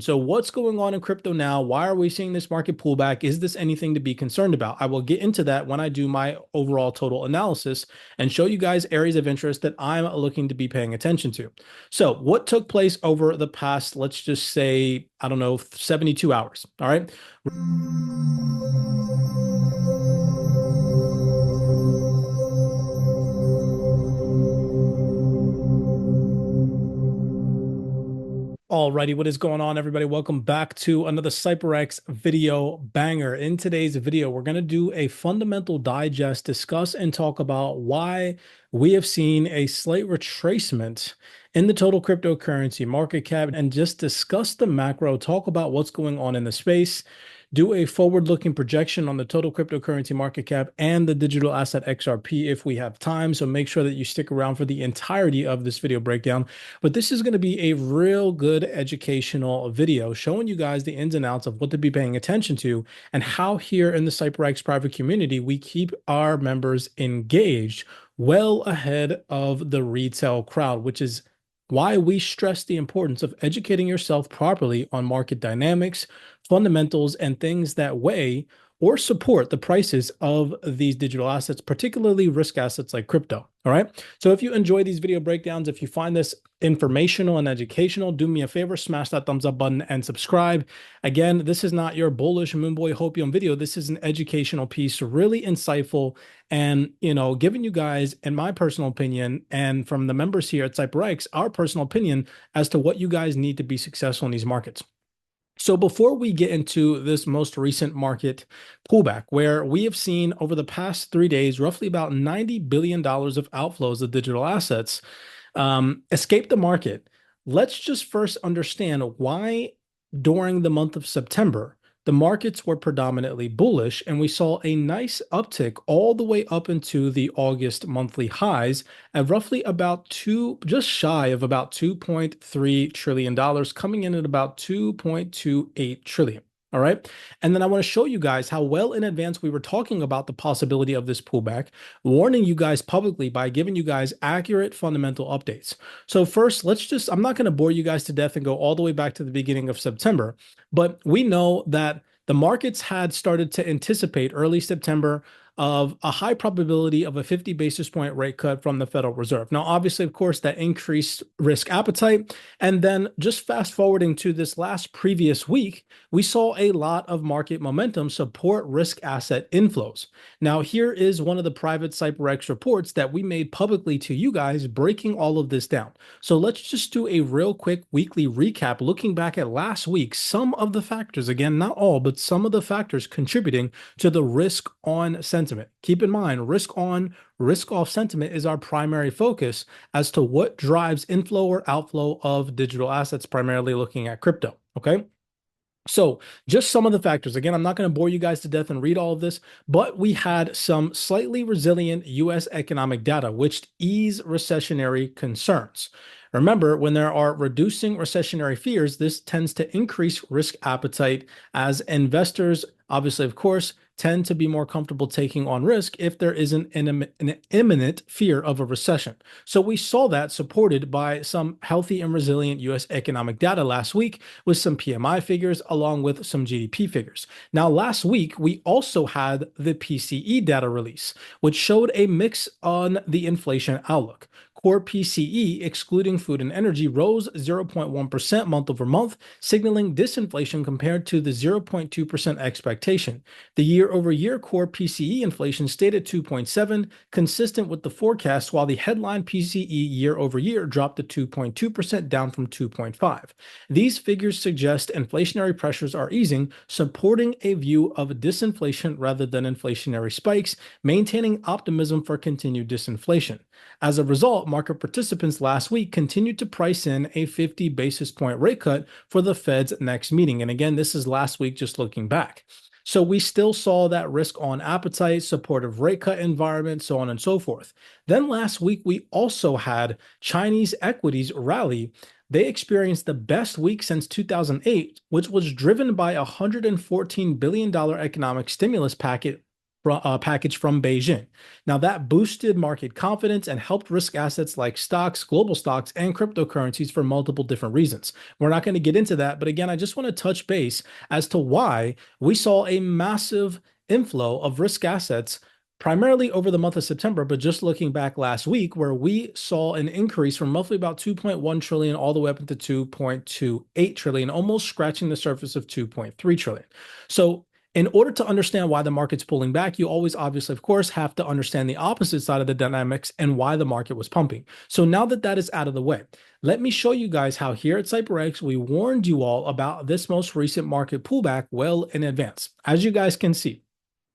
So what's going on in crypto now? Why are we seeing this market pullback? Is this anything to be concerned about? I will get into that when I do my overall total analysis and show you guys areas of interest that I'm looking to be paying attention to. So what took place over the past, let's just say, I don't know, 72 hours. All right. Alrighty, what is going on, everybody? Welcome back to another CYPRX video banger. In today's video, we're going to do a fundamental digest, discuss and talk about why we have seen a slight retracement in the total cryptocurrency market cap, and just discuss the macro, talk about what's going on in the space, do a forward-looking projection on the total cryptocurrency market cap and the digital asset XRP if we have time. So make sure that you stick around for the entirety of this video breakdown. But this is going to be a real good educational video showing you guys the ins and outs of what to be paying attention to and how here in the CYPRX private community, we keep our members engaged well ahead of the retail crowd, which is why we stress the importance of educating yourself properly on market dynamics, fundamentals, and things that weigh or support the prices of these digital assets, particularly risk assets like crypto. All right. So if you enjoy these video breakdowns, if you find this informational and educational, do me a favor, smash that thumbs up button and subscribe. Again, this is not your bullish moonboy hopium video. This is an educational piece, really insightful, and, giving you guys, in my personal opinion, and from the members here at CYPRX, our personal opinion as to what you guys need to be successful in these markets. So before we get into this most recent market pullback, where we have seen over the past 3 days, roughly about $90 billion of outflows of digital assets escape the market, let's just first understand why during the month of September, the markets were predominantly bullish, and we saw a nice uptick all the way up into the August monthly highs at roughly about just shy of about $2.3 trillion, coming in at about 2.28 trillion. All right. And then I want to show you guys how well in advance we were talking about the possibility of this pullback, warning you guys publicly by giving you guys accurate fundamental updates. So first, I'm not going to bore you guys to death and go all the way back to the beginning of September, but we know that the markets had started to anticipate early September of a high probability of a 50 basis point rate cut from the Federal Reserve. Now, obviously, of course, that increased risk appetite. And then just fast forwarding to this last previous week, we saw a lot of market momentum support risk asset inflows. Now, here is one of the private CYPRX reports that we made publicly to you guys, breaking all of this down. So let's just do a real quick weekly recap, looking back at last week, some of the factors, again, not all, but some of the factors contributing to the risk on sentiment. Keep in mind, risk on, risk off sentiment is our primary focus as to what drives inflow or outflow of digital assets, primarily looking at crypto. Okay. So just some of the factors. Again, I'm not going to bore you guys to death and read all of this, but we had some slightly resilient U.S. economic data, which ease recessionary concerns. Remember, when there are reducing recessionary fears, this tends to increase risk appetite as investors, obviously, of course, tend to be more comfortable taking on risk if there isn't an imminent fear of a recession. So we saw that supported by some healthy and resilient U.S. economic data last week with some PMI figures along with some GDP figures. Now, last week, we also had the PCE data release, which showed a mix on the inflation outlook. Core PCE, excluding food and energy, rose 0.1% month over month, signaling disinflation compared to the 0.2% expectation. The year-over-year core PCE inflation stayed at 2.7, consistent with the forecast, while the headline PCE year-over-year dropped to 2.2%, down from 2.5. These figures suggest inflationary pressures are easing, supporting a view of disinflation rather than inflationary spikes, maintaining optimism for continued disinflation. As a result, market participants last week continued to price in a 50 basis point rate cut for the Fed's next meeting. And again, this is last week, just looking back. So we still saw that risk on appetite, supportive rate cut environment, so on and so forth. Then last week, we also had Chinese equities rally. They experienced the best week since 2008, which was driven by a $114 billion economic stimulus package package from Beijing. Now, that boosted market confidence and helped risk assets like stocks, global stocks, and cryptocurrencies for multiple different reasons. We're not going to get into that, but again, I just want to touch base as to why we saw a massive inflow of risk assets primarily over the month of September, but just looking back last week, where we saw an increase from roughly about 2.1 trillion all the way up into 2.28 trillion, almost scratching the surface of 2.3 trillion. So in order to understand why the market's pulling back, you always obviously, of course, have to understand the opposite side of the dynamics and why the market was pumping. So now that that is out of the way, let me show you guys how here at CYPRX, we warned you all about this most recent market pullback well in advance. As you guys can see,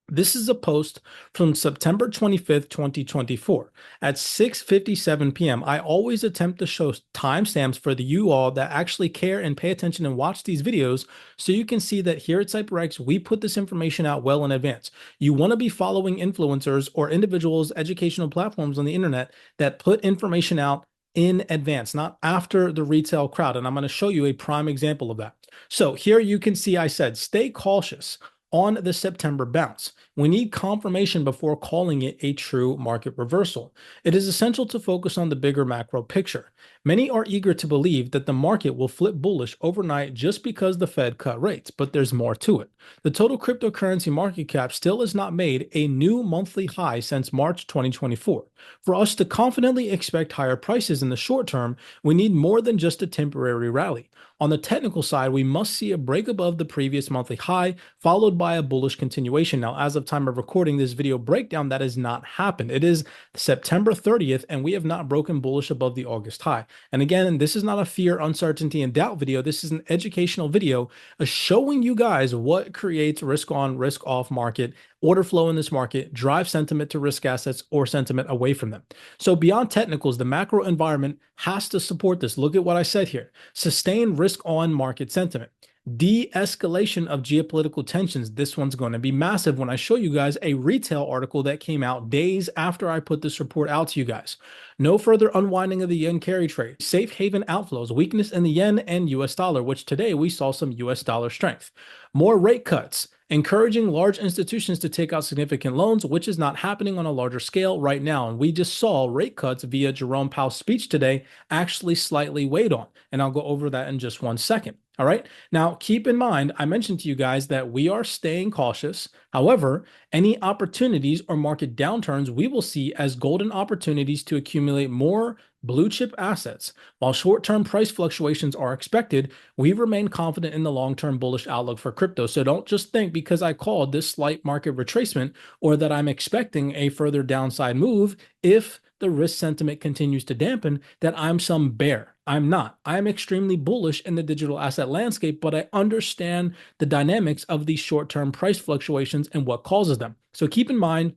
this is a post from September 25th, 2024 at 6:57 p.m. I always attempt to show timestamps for you all that actually care and pay attention and watch these videos so you can see that here at CypherX, we put this information out well in advance. You want to be following influencers or individuals, educational platforms on the internet that put information out in advance, not after the retail crowd. And I'm going to show you a prime example of that. So here you can see I said, stay cautious on the September bounce. We need confirmation before calling it a true market reversal. It is essential to focus on the bigger macro picture. Many are eager to believe that the market will flip bullish overnight just because the Fed cut rates, but there's more to it. The total cryptocurrency market cap still has not made a new monthly high since March 2024. For us to confidently expect higher prices in the short term, we need more than just a temporary rally. On the technical side, we must see a break above the previous monthly high, followed by a bullish continuation. Now, as of time of recording this video breakdown, that has not happened. It is September 30th, and we have not broken bullish above the August high. And again, this is not a fear, uncertainty, and doubt video. This is an educational video showing you guys what creates risk on, risk off market, order flow in this market, drive sentiment to risk assets or sentiment away from them. So beyond technicals, the macro environment has to support this. Look at what I said here. Sustain risk on market sentiment. De-escalation of geopolitical tensions. This one's going to be massive when I show you guys a retail article that came out days after I put this report out to you guys. No further unwinding of the yen carry trade. Safe haven outflows. Weakness in the yen and US dollar, which today we saw some US dollar strength. More rate cuts. Encouraging large institutions to take out significant loans, which is not happening on a larger scale right now. And we just saw rate cuts via Jerome Powell's speech today actually slightly weighed on. And I'll go over that in just one second. All right. Now, keep in mind, I mentioned to you guys that we are staying cautious. However, any opportunities or market downturns we will see as golden opportunities to accumulate more blue chip assets. While short-term price fluctuations are expected, we remain confident in the long-term bullish outlook for crypto. So don't just think because I called this slight market retracement or that I'm expecting a further downside move if the risk sentiment continues to dampen that I'm some bear. I'm not. I'm extremely bullish in the digital asset landscape, but I understand the dynamics of these short-term price fluctuations and what causes them. So keep in mind,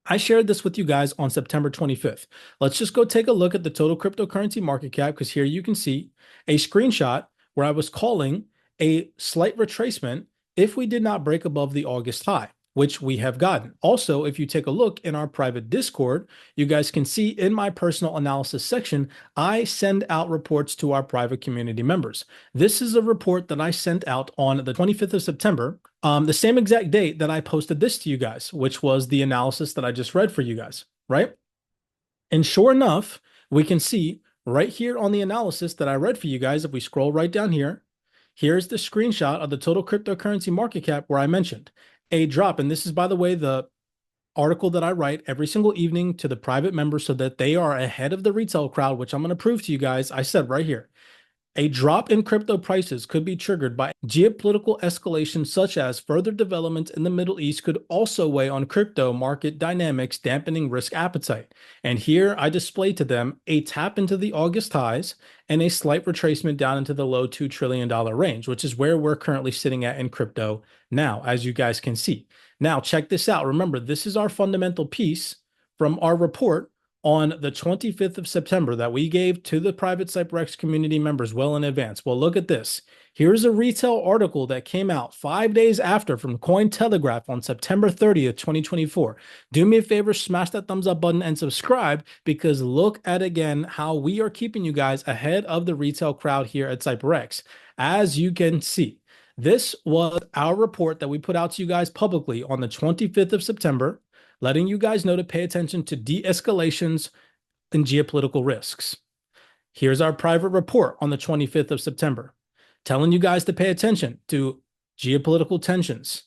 I shared this with you guys on September 25th. Let's just go take a look at the total cryptocurrency market cap, because here you can see a screenshot where I was calling a slight retracement if we did not break above the August high, which we have gotten. Also, if you take a look in our private Discord, you guys can see in my personal analysis section, I send out reports to our private community members. This is a report that I sent out on the 25th of September, the same exact date that I posted this to you guys, which was the analysis that I just read for you guys, right? And sure enough, we can see right here on the analysis that I read for you guys, if we scroll right down here, here's the screenshot of the total cryptocurrency market cap where I mentioned a drop. And this is, by the way, the article that I write every single evening to the private members so that they are ahead of the retail crowd, which I'm going to prove to you guys. I said right here, a drop in crypto prices could be triggered by geopolitical escalation, such as further developments in the Middle East could also weigh on crypto market dynamics, dampening risk appetite. And here I display to them a tap into the August highs and a slight retracement down into the low $2 trillion range, which is where we're currently sitting at in crypto now, as you guys can see. Now, check this out. Remember, this is our fundamental piece from our report on the 25th of September that we gave to the private CyPRX community members well in advance. Well, look at this. Here's a retail article that came out 5 days after from Cointelegraph on September 30th, 2024. Do me a favor, smash that thumbs up button and subscribe, because look at again how we are keeping you guys ahead of the retail crowd here at CyPRX. As you can see, This was our report that we put out to you guys publicly on the 25th of September, letting you guys know to pay attention to de-escalations and geopolitical risks. Here's our private report on the 25th of September, telling you guys to pay attention to geopolitical tensions,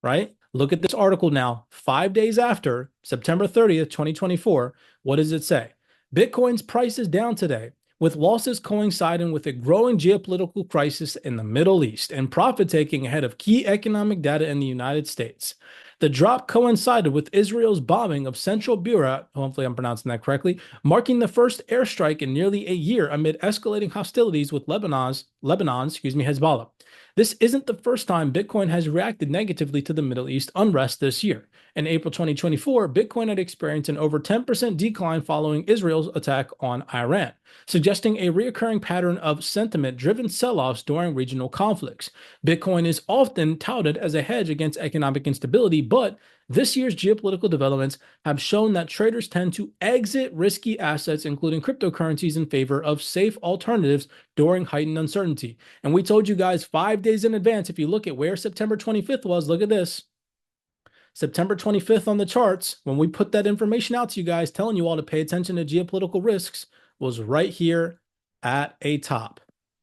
right? Look at this article now, 5 days after September 30th, 2024. What does it say? Bitcoin's price is down today, with losses coinciding with a growing geopolitical crisis in the Middle East and profit taking ahead of key economic data in the United States. The drop coincided with Israel's bombing of central Beirut, hopefully I'm pronouncing that correctly, marking the first airstrike in nearly a year amid escalating hostilities with Lebanon's Hezbollah. This isn't the first time Bitcoin has reacted negatively to the Middle East unrest this year. In April 2024, Bitcoin had experienced an over 10% decline following Israel's attack on Iran, suggesting a recurring pattern of sentiment-driven sell-offs during regional conflicts. Bitcoin is often touted as a hedge against economic instability, but this year's geopolitical developments have shown that traders tend to exit risky assets, including cryptocurrencies, in favor of safe alternatives during heightened uncertainty. And we told you guys 5 days in advance, if you look at where September 25th was, look at this. September 25th on the charts, when we put that information out to you guys, telling you all to pay attention to geopolitical risks, was right here at a top,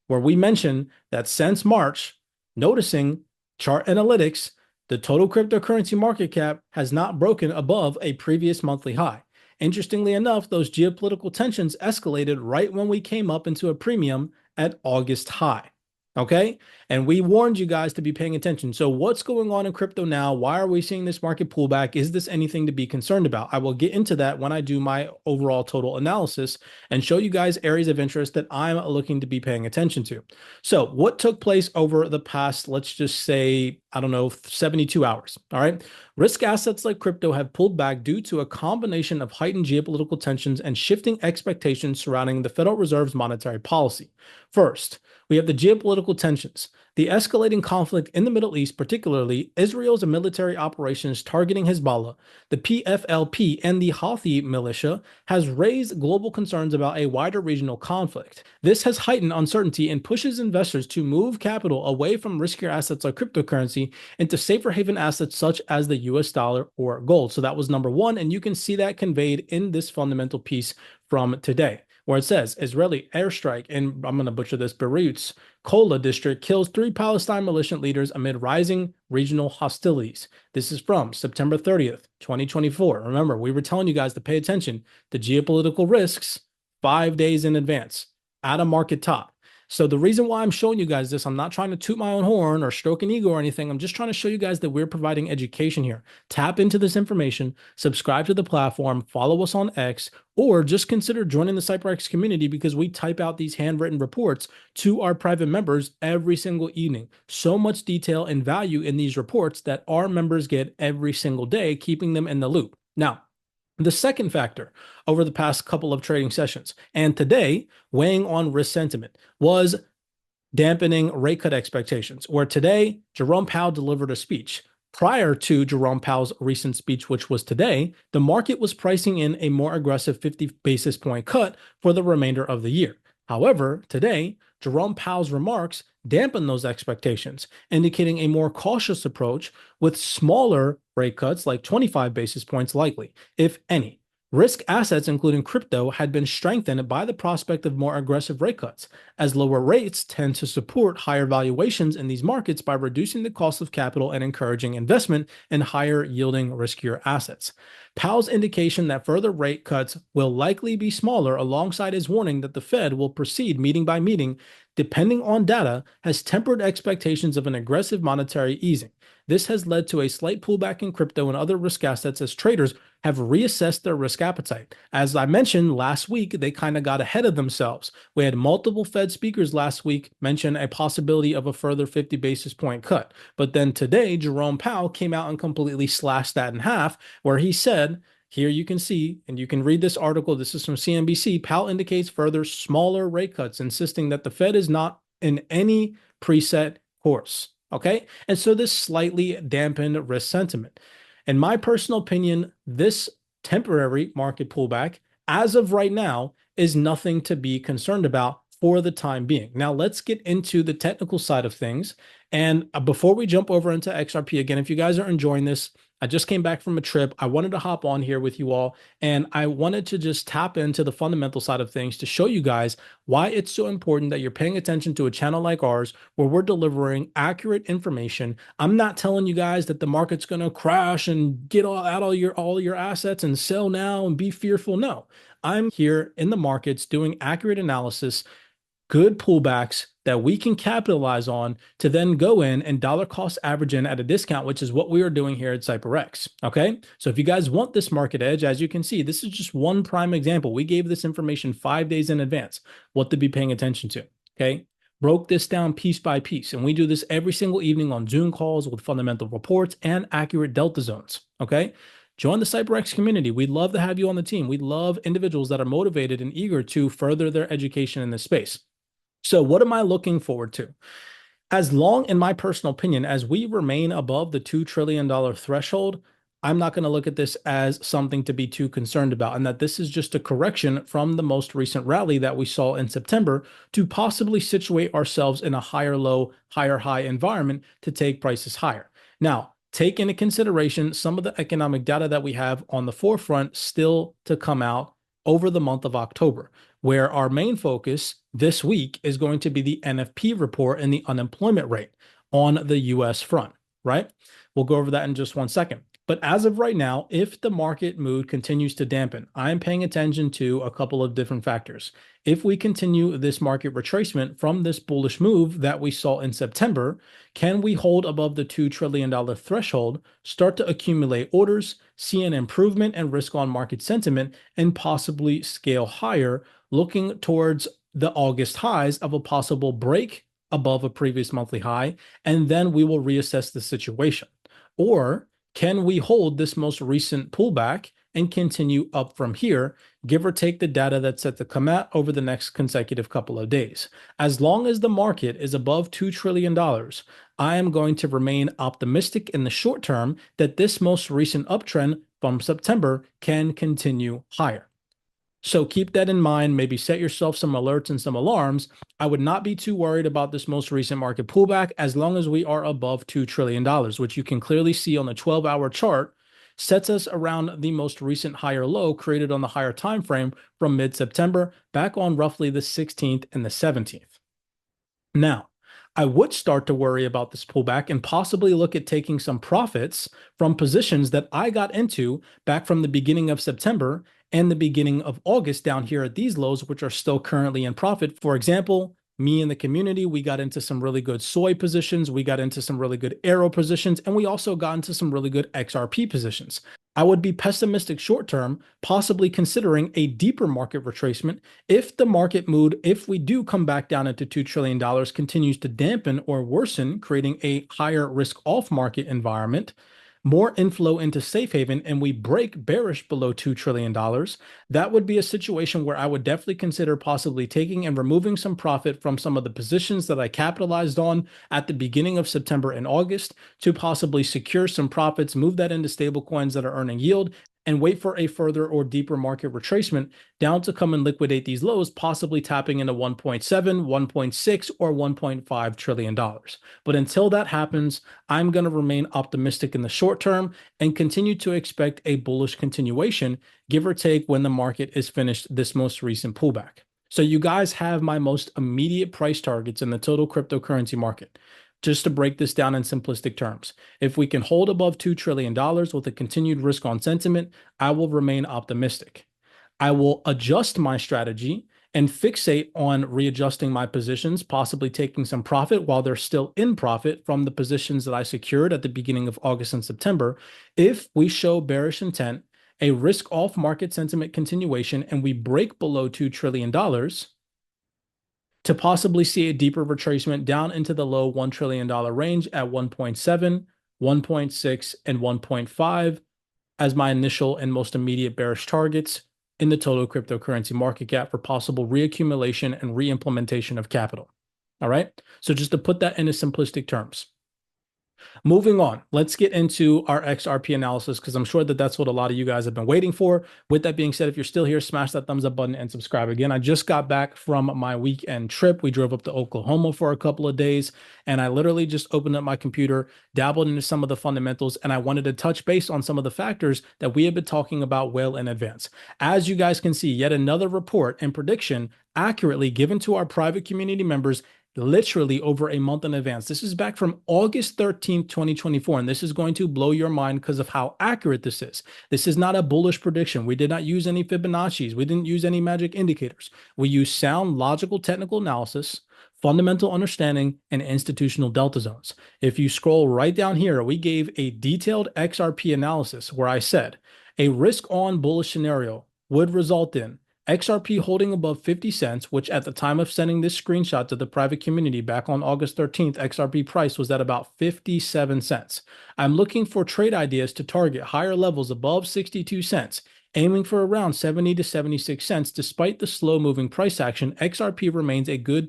where we mentioned that since March, noticing chart analytics, the total cryptocurrency market cap has not broken above a previous monthly high. Interestingly enough, those geopolitical tensions escalated right when we came up into a premium at August high. Okay. And we warned you guys to be paying attention. So what's going on in crypto now? Why are we seeing this market pullback? Is this anything to be concerned about? I will get into that when I do my overall total analysis and show you guys areas of interest that I'm looking to be paying attention to. So what took place over the past, let's just say, I don't know, 72 hours. All right. Risk assets like crypto have pulled back due to a combination of heightened geopolitical tensions and shifting expectations surrounding the Federal Reserve's monetary policy. First, we have the geopolitical tensions. The escalating conflict in the Middle East, particularly Israel's military operations targeting Hezbollah, the PFLP, and the Houthi militia, has raised global concerns about a wider regional conflict. This has heightened uncertainty and pushes investors to move capital away from riskier assets like cryptocurrency into safer haven assets such as the US dollar or gold. So that was number one, and you can see that conveyed in this fundamental piece from today, where it says Israeli airstrike in, I'm going to butcher this, Beirut's Kola district kills 3 Palestine militant leaders amid rising regional hostilities. This is from September 30th, 2024. Remember, we were telling you guys to pay attention to geopolitical risks 5 days in advance at a market top. So the reason why I'm showing you guys this, I'm not trying to toot my own horn or stroke an ego or anything. I'm just trying to show you guys that we're providing education here. Tap into this information, subscribe to the platform, follow us on X, or just consider joining the CYPRX community because we type out these handwritten reports to our private members every single evening. So much detail and value in these reports that our members get every single day, keeping them in the loop. Now, the second factor over the past couple of trading sessions and today weighing on risk sentiment was dampening rate cut expectations, where today Jerome Powell delivered a speech. Prior to Jerome Powell's recent speech, which was today, the market was pricing in a more aggressive 50 basis point cut for the remainder of the year. However, today, Jerome Powell's remarks dampened those expectations, indicating a more cautious approach with smaller rate cuts like 25 basis points likely, if any. Risk assets, including crypto, had been strengthened by the prospect of more aggressive rate cuts, as lower rates tend to support higher valuations in these markets by reducing the cost of capital and encouraging investment in higher yielding, riskier assets. Powell's indication that further rate cuts will likely be smaller, alongside his warning that the Fed will proceed meeting by meeting, depending on data, has tempered expectations of an aggressive monetary easing. This has led to a slight pullback in crypto and other risk assets as traders have reassessed their risk appetite. As I mentioned last week, they kind of got ahead of themselves. We had multiple Fed speakers last week mention a possibility of a further 50 basis point cut. But then today, Jerome Powell came out and completely slashed that in half, where he said, here you can see, and you can read this article, this is from CNBC, Powell indicates further smaller rate cuts, insisting that the Fed is not in any preset course. Okay, and so this slightly dampened risk sentiment. In my personal opinion, this temporary market pullback, as of right now, is nothing to be concerned about for the time being. Now, let's get into the technical side of things. And before we jump over into XRP, again, if you guys are enjoying this, I just came back from a trip. I wanted to hop on here with you all, and I wanted to just tap into the fundamental side of things to show you guys why it's so important that you're paying attention to a channel like ours where we're delivering accurate information. I'm not telling you guys that the market's going to crash and get all your assets and sell now and be fearful. No, I'm here in the markets doing accurate analysis, good pullbacks that we can capitalize on to then go in and dollar cost average in at a discount, which is what we are doing here at CYPRX. Okay. So if you guys want this market edge, as you can see, this is just one prime example. We gave this information 5 days in advance, what to be paying attention to. Okay. Broke this down piece by piece. And we do this every single evening on Zoom calls with fundamental reports and accurate delta zones. Okay. Join the CYPRX community. We'd love to have you on the team. We love individuals that are motivated and eager to further their education in this space. So what am I looking forward to? As long, in my personal opinion, as we remain above the $2 trillion threshold, I'm not going to look at this as something to be too concerned about, and that this is just a correction from the most recent rally that we saw in September to possibly situate ourselves in a higher low, higher high environment to take prices higher. Now, take into consideration some of the economic data that we have on the forefront still to come out over the month of October, where our main focus this week is going to be the NFP report and the unemployment rate on the US front, right? We'll go over that in just 1 second. But as of right now, if the market mood continues to dampen, I'm paying attention to a couple of different factors. If we continue this market retracement from this bullish move that we saw in September, can we hold above the $2 trillion threshold, start to accumulate orders, see an improvement and risk on market sentiment, and possibly scale higher, looking towards the August highs of a possible break above a previous monthly high, and then we will reassess the situation? Or can we hold this most recent pullback and continue up from here, give or take the data that's set to come out over the next consecutive couple of days? As long as the market is above $2 trillion, I am going to remain optimistic in the short term that this most recent uptrend from September can continue higher. So keep that in mind. Maybe set yourself some alerts and some alarms. I would not be too worried about this most recent market pullback as long as we are above $2 trillion, which you can clearly see on the 12-hour chart, sets us around the most recent higher low created on the higher time frame from mid-September back on roughly the 16th and the 17th. Now, I would start to worry about this pullback and possibly look at taking some profits from positions that I got into back from the beginning of September and the beginning of August down here at these lows, which are still currently in profit. For example, me and the community, we got into some really good soy positions, we got into some really good arrow positions, and we also got into some really good XRP positions. I would be pessimistic short term, possibly considering a deeper market retracement if the market mood, if we do come back down into $2 trillion, continues to dampen or worsen, creating a higher risk off market environment, more inflow into safe haven, and we break bearish below $2 trillion, that would be a situation where I would definitely consider possibly taking and removing some profit from some of the positions that I capitalized on at the beginning of September and August to possibly secure some profits, move that into stable coins that are earning yield, and wait for a further or deeper market retracement down to come and liquidate these lows, possibly tapping into 1.7, 1.6, or $1.5 trillion. But until that happens, I'm going to remain optimistic in the short term and continue to expect a bullish continuation, give or take when the market is finished this most recent pullback. So you guys have my most immediate price targets in the total cryptocurrency market. Just to break this down in simplistic terms, if we can hold above $2 trillion with a continued risk on sentiment, I will remain optimistic. I will adjust my strategy and fixate on readjusting my positions, possibly taking some profit while they're still in profit from the positions that I secured at the beginning of August and September. If we show bearish intent, a risk off market sentiment continuation, and we break below $2 trillion, to possibly see a deeper retracement down into the low $1 trillion range at 1.7, 1.6, and 1.5 as my initial and most immediate bearish targets in the total cryptocurrency market cap for possible reaccumulation and reimplementation of capital. All right. So just to put that into simplistic terms, Moving on, let's get into our XRP analysis because I'm sure that that's what a lot of you guys have been waiting for. With that being said, if you're still here, smash that thumbs up button and subscribe. Again, I just got back from my weekend trip. We drove up to Oklahoma for a couple of days, and I literally just opened up my computer, dabbled into some of the fundamentals, and I wanted to touch base on some of the factors that we have been talking about well in advance. As you guys can see, yet another report and prediction accurately given to our private community members literally over a month in advance. This is back from August 13th, 2024, and this is going to blow your mind because of how accurate this is. This is not a bullish prediction. We did not use any Fibonacci's. We didn't use any magic indicators. We used sound, logical, technical analysis, fundamental understanding, and institutional delta zones. If you scroll right down here, we gave a detailed XRP analysis where I said a risk-on bullish scenario would result in XRP holding above 50 cents, which at the time of sending this screenshot to the private community back on August 13th, XRP price was at about 57 cents. I'm looking for trade ideas to target higher levels above 62 cents, aiming for around 70 to 76 cents. Despite the slow moving price action, XRP remains a good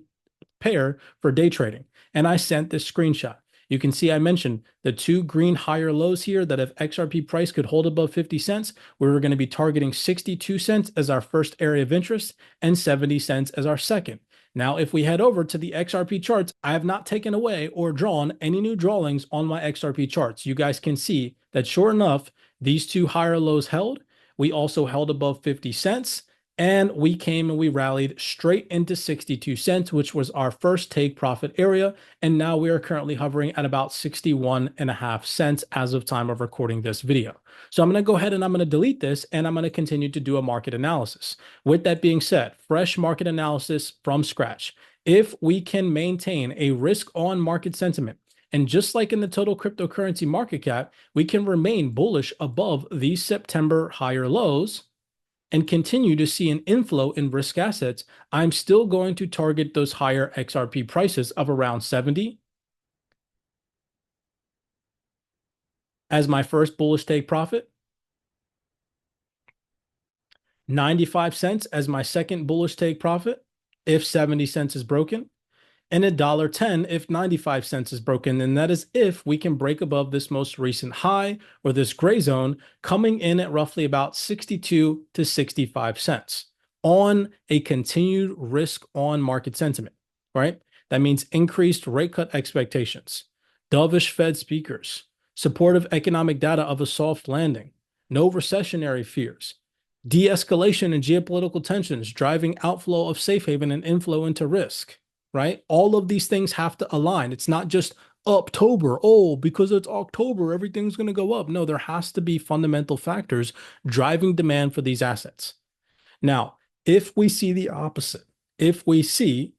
pair for day trading. And I sent this screenshot. You can see I mentioned the two green higher lows here that if XRP price could hold above 50 cents, we were going to be targeting 62 cents as our first area of interest and 70 cents as our second. Now, if we head over to the XRP charts, I have not taken away or drawn any new drawings on my XRP charts. You guys can see that sure enough, these two higher lows held. We also held above 50 cents. And we came and we rallied straight into 62 cents, which was our first take profit area. And now we are currently hovering at about 61.5 cents as of time of recording this video. So I'm going to go ahead and I'm going to delete this and I'm going to continue to do a market analysis. With that being said, fresh market analysis from scratch. If we can maintain a risk on market sentiment, and just like in the total cryptocurrency market cap, we can remain bullish above these September higher lows and continue to see an inflow in risk assets, I'm still going to target those higher XRP prices of around 70 as my first bullish take profit, 95 cents as my second bullish take profit if 70 cents is broken, and $1.10 if 95 cents is broken. And that is if we can break above this most recent high or this gray zone coming in at roughly about 62 to 65 cents on a continued risk on market sentiment, right? That means increased rate cut expectations, dovish Fed speakers, supportive economic data of a soft landing, no recessionary fears, de-escalation in geopolitical tensions driving outflow of safe haven and inflow into risk, right? All of these things have to align. It's not just October. Oh, because it's October, everything's going to go up. No, there has to be fundamental factors driving demand for these assets. Now, if we see the opposite, if we see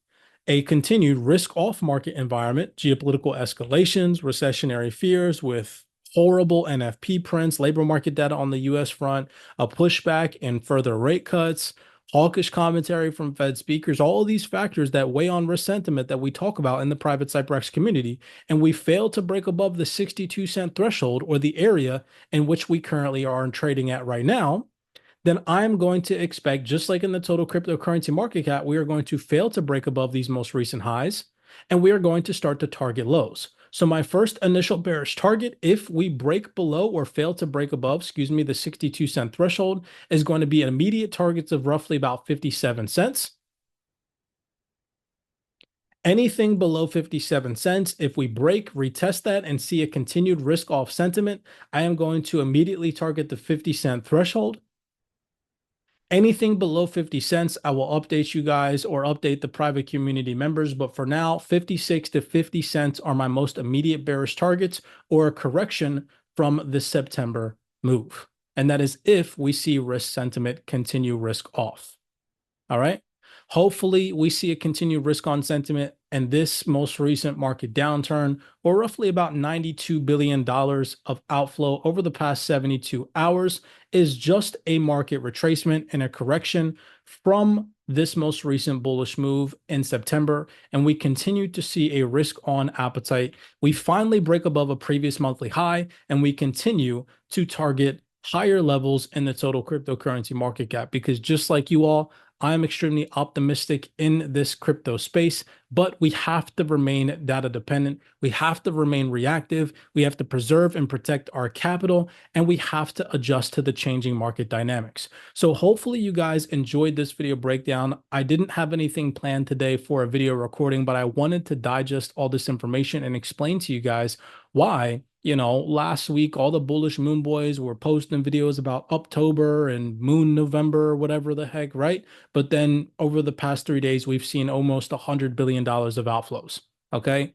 a continued risk-off market environment, geopolitical escalations, recessionary fears with horrible NFP prints, labor market data on the US front, a pushback in further rate cuts, hawkish commentary from Fed speakers, all of these factors that weigh on risk sentiment that we talk about in the private CYPRX community, and we fail to break above the 62 cent threshold or the area in which we currently are trading at right now, then I'm going to expect, just like in the total cryptocurrency market cap, we are going to fail to break above these most recent highs, and we are going to start to target lows. So my first initial bearish target, if we break below or fail to break above, the 62 cent threshold, is going to be immediate targets of roughly about 57 cents. Anything below 57 cents, if we break, retest that, and see a continued risk-off sentiment, I am going to immediately target the 50 cent threshold. Anything below 50 cents, I will update you guys or update the private community members. But for now, 56 to 50 cents are my most immediate bearish targets or a correction from the September move. And that is if we see risk sentiment continue risk off. All right. Hopefully we see a continued risk on sentiment, and this most recent market downturn, or roughly about $92 billion of outflow over the past 72 hours, is just a market retracement and a correction from this most recent bullish move in September, and we continue to see a risk on appetite. We finally break above a previous monthly high, and we continue to target higher levels in the total cryptocurrency market cap, because just like you all, I'm extremely optimistic in this crypto space, but we have to remain data dependent. We have to remain reactive. We have to preserve and protect our capital, and we have to adjust to the changing market dynamics. So hopefully you guys enjoyed this video breakdown. I didn't have anything planned today for a video recording, but I wanted to digest all this information and explain to you guys why, last week all the bullish moon boys were posting videos about October and moon November, whatever the heck, right? But then over the past 3 days, we've seen almost $100 billion of outflows. Okay.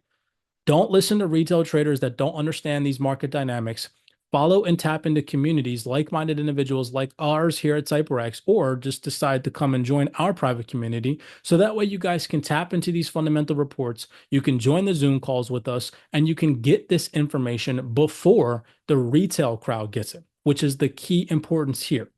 Don't listen to retail traders that don't understand these market dynamics. Follow and tap into communities, like-minded individuals like ours here at CYPRX, or just decide to come and join our private community. So that way you guys can tap into these fundamental reports. You can join the Zoom calls with us, and you can get this information before the retail crowd gets it, which is the key importance here.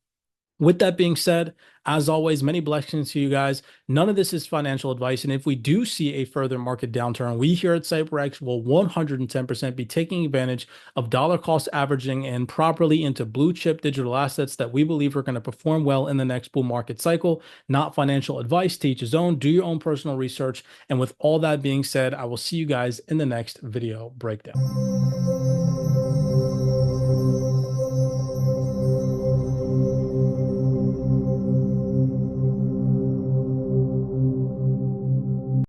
With that being said, as always, many blessings to you guys. None of this is financial advice. And if we do see a further market downturn, we here at CyberX will 110% be taking advantage of dollar cost averaging and properly into blue chip digital assets that we believe are going to perform well in the next bull market cycle. Not financial advice. To each his own. Do your own personal research. And with all that being said, I will see you guys in the next video breakdown.